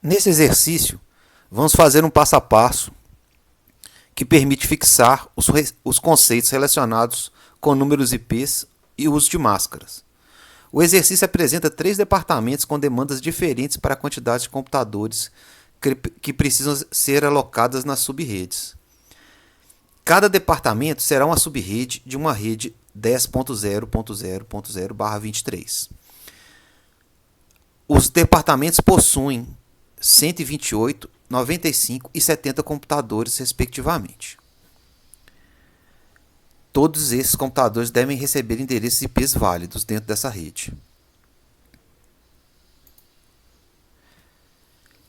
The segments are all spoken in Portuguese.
Nesse exercício, vamos fazer um passo a passo que permite fixar os conceitos relacionados com números IPs e uso de máscaras. O exercício apresenta 3 departamentos com demandas diferentes para a quantidade de computadores que precisam ser alocadas nas subredes. Cada departamento será uma subrede de uma rede 10.0.0.0/23. Os departamentos possuem 128, 95 e 70 computadores, respectivamente. Todos esses computadores devem receber endereços IPs válidos dentro dessa rede.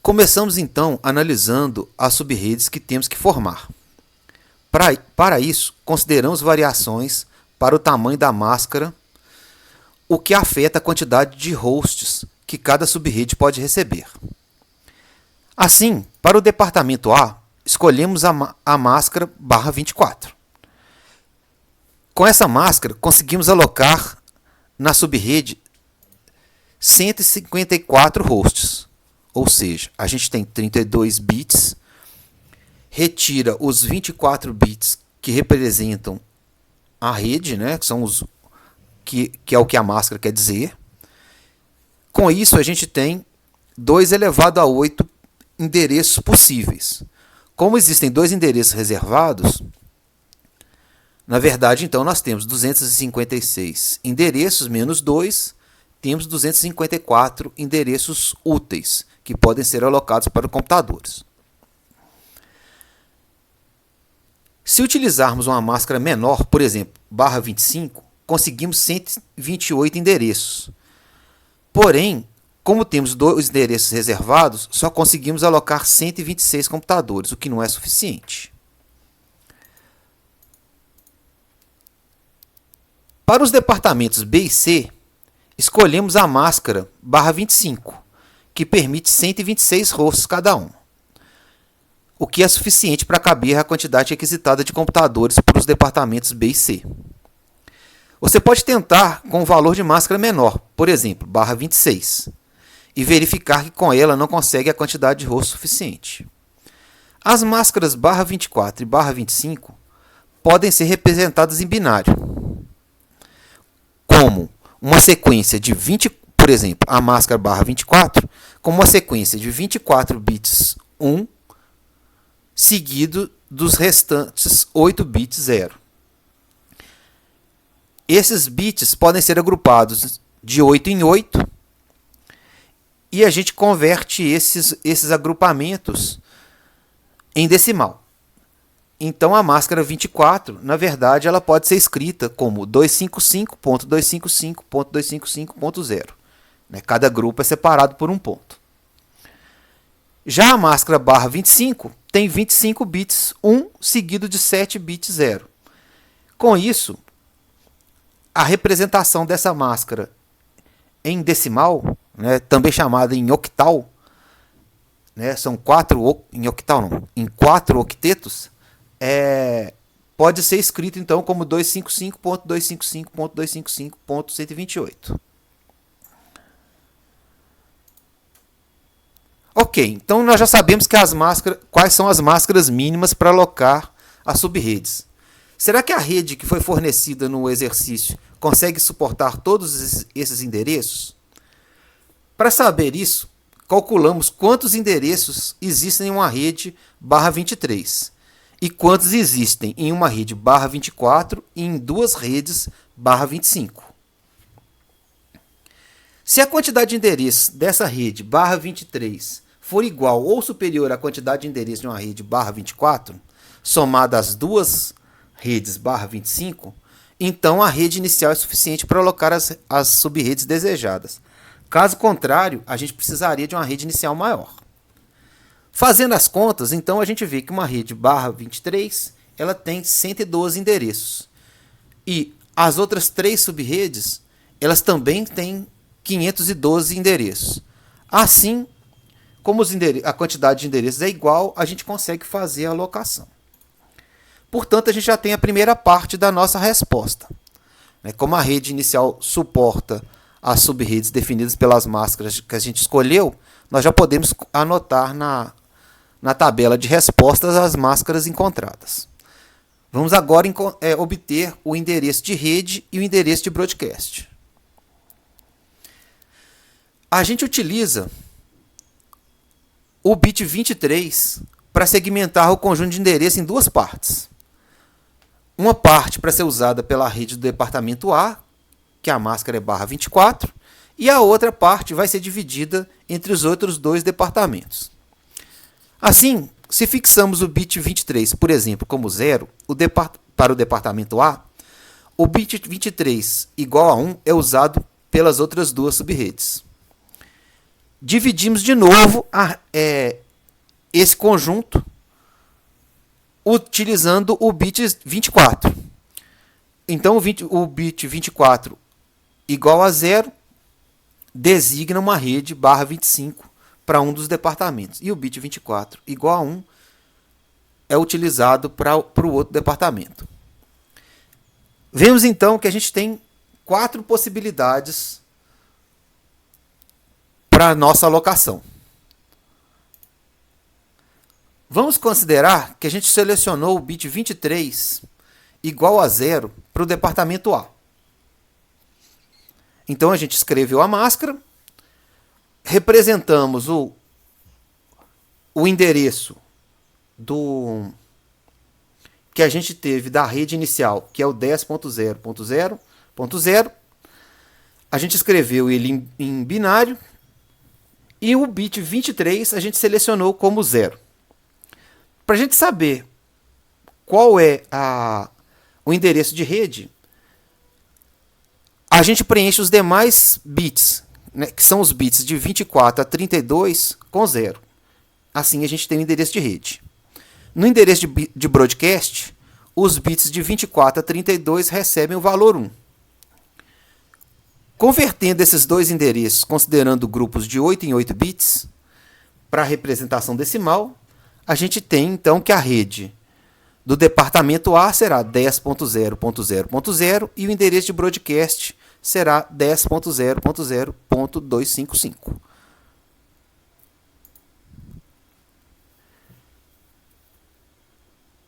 Começamos então analisando as subredes que temos que formar. Para isso, consideramos variações para o tamanho da máscara, o que afeta a quantidade de hosts que cada subrede pode receber. Assim, para o departamento A, escolhemos a máscara /24. Com essa máscara, conseguimos alocar na subrede 154 hosts, ou seja, a gente tem 32 bits, retira os 24 bits que representam a rede, né, que são que é o que a máscara quer dizer. Com isso, a gente tem 2 elevado a 8 endereços possíveis. Como existem 2 endereços reservados, na verdade, então, nós temos 256 endereços menos 2, temos 254 endereços úteis, que podem ser alocados para computadores. Se utilizarmos uma máscara menor, por exemplo, /25, conseguimos 128 endereços. Porém, como temos 2 endereços reservados, só conseguimos alocar 126 computadores, o que não é suficiente. Para os departamentos B e C, escolhemos a máscara /25, que permite 126 hosts cada um, o que é suficiente para caber a quantidade requisitada de computadores para os departamentos B e C. Você pode tentar com um valor de máscara menor, por exemplo, /26, e verificar que com ela não consegue a quantidade de hosts suficiente. As máscaras /24 e /25 podem ser representadas em binário, como uma sequência de 20, por exemplo, a máscara /24, como uma sequência de 24 bits 1, seguido dos restantes 8 bits 0. Esses bits podem ser agrupados de 8 em 8 e a gente converte esses agrupamentos em decimal. Então a máscara 24, na verdade, ela pode ser escrita como 255.255.255.0. Cada grupo é separado por um ponto. Já a máscara /25 tem 25 bits 1 seguido de 7 bits 0. Com isso, a representação dessa máscara em decimal, também chamada em octal, são 4 em octal não, em 4 octetos, pode ser escrito então como 255.255.255.128. Ok, então nós já sabemos que quais são as máscaras mínimas para alocar as subredes. Será que a rede que foi fornecida no exercício consegue suportar todos esses endereços? Para saber isso, calculamos quantos endereços existem em uma rede /23 e quantos existem em uma rede /24 e em 2 redes /25. Se a quantidade de endereços dessa rede /23 for igual ou superior à quantidade de endereços de uma rede /24, somada às 2 redes /25, então a rede inicial é suficiente para alocar as subredes desejadas. Caso contrário, a gente precisaria de uma rede inicial maior. Fazendo as contas, então a gente vê que uma rede /23 ela tem 112 endereços. E as outras 3 subredes, elas também têm 512 endereços. Assim, como a quantidade de endereços é igual, a gente consegue fazer a alocação. Portanto, a gente já tem a primeira parte da nossa resposta. Como a rede inicial suporta as subredes definidas pelas máscaras que a gente escolheu, nós já podemos anotar na tabela de respostas as máscaras encontradas. Vamos agora obter o endereço de rede e o endereço de broadcast. A gente utiliza o bit 23 para segmentar o conjunto de endereço em duas partes. Uma parte para ser usada pela rede do departamento A, que a máscara é barra 24, e a outra parte vai ser dividida entre os outros dois departamentos. Assim, se fixamos o bit 23, por exemplo, como 0 para o departamento A, o bit 23 igual a 1 é usado pelas outras duas subredes. Dividimos de novo esse conjunto utilizando o bit 24. Então, o bit 24 igual a 0 designa uma rede barra 25 para um dos departamentos. E o bit 24 igual a 1 é utilizado para o outro departamento. Vemos então que a gente tem 4 possibilidades para a nossa alocação. Vamos considerar que a gente selecionou o bit 23 igual a 0 para o departamento A. Então a gente escreveu a máscara, representamos o endereço que a gente teve da rede inicial, que é o 10.0.0.0. A gente escreveu ele em binário e o bit 23 a gente selecionou como 0. Para a gente saber qual é o endereço de rede, a gente preenche os demais bits, né, que são os bits de 24 a 32 com 0. Assim a gente tem o endereço de rede. No endereço de broadcast, os bits de 24 a 32 recebem o valor 1. Convertendo esses dois endereços, considerando grupos de 8 em 8 bits, para a representação decimal, a gente tem então que a rede do departamento A será 10.0.0.0 e o endereço de broadcast será 10.0.0.255.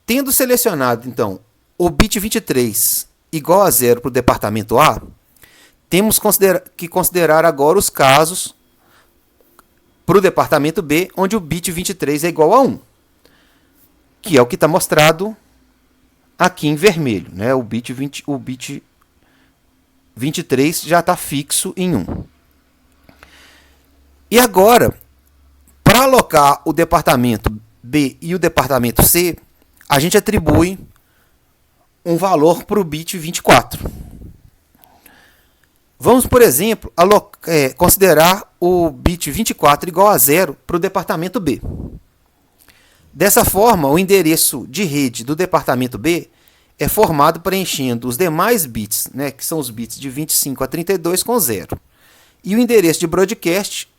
Tendo selecionado então o bit 23 igual a 0 para o departamento A, temos que considerar agora os casos para o departamento B, onde o bit 23 é igual a 1, que é o que está mostrado aqui em vermelho, né? O bit 23 já está fixo em 1. E agora, para alocar o departamento B e o departamento C, a gente atribui um valor para o bit 24. Vamos, por exemplo, considerar o bit 24 igual a 0 para o departamento B. Dessa forma, o endereço de rede do departamento B é formado preenchendo os demais bits, né, que são os bits de 25 a 32 com 0. E o endereço de broadcast,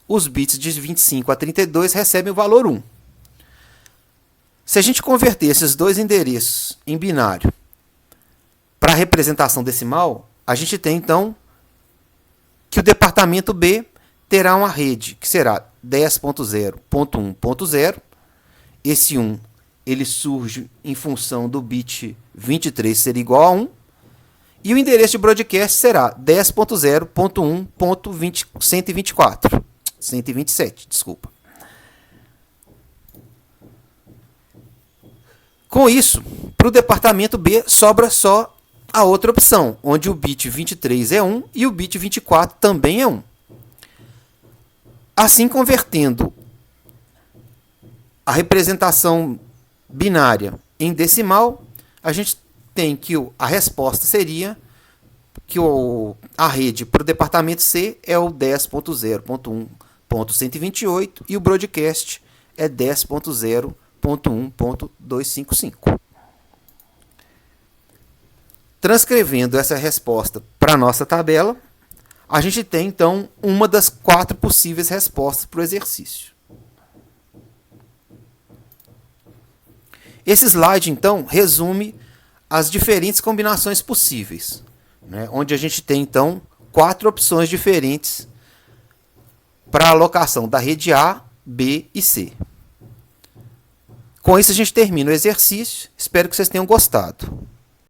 os bits de 25 a 32 recebem o valor 1. Se a gente converter esses dois endereços em binário para a representação decimal, a gente tem então que o departamento B terá uma rede que será 10.0.1.0. Esse 1 ele surge em função do bit 23 ser igual a 1. E o endereço de broadcast será 10.0.1.127. Desculpa. Com isso, para o departamento B sobra só a outra opção, onde o bit 23 é 1 e o bit 24 também é 1. Assim, convertendo a representação binária em decimal, a gente tem que a resposta seria que a rede para o departamento C é o 10.0.1.128 e o broadcast é 10.0.1.255. Transcrevendo essa resposta para a nossa tabela, a gente tem então uma das 4 possíveis respostas para o exercício. Esse slide, então, resume as diferentes combinações possíveis, né? Onde a gente tem, então, 4 opções diferentes para a alocação da rede A, B e C. Com isso a gente termina o exercício. Espero que vocês tenham gostado.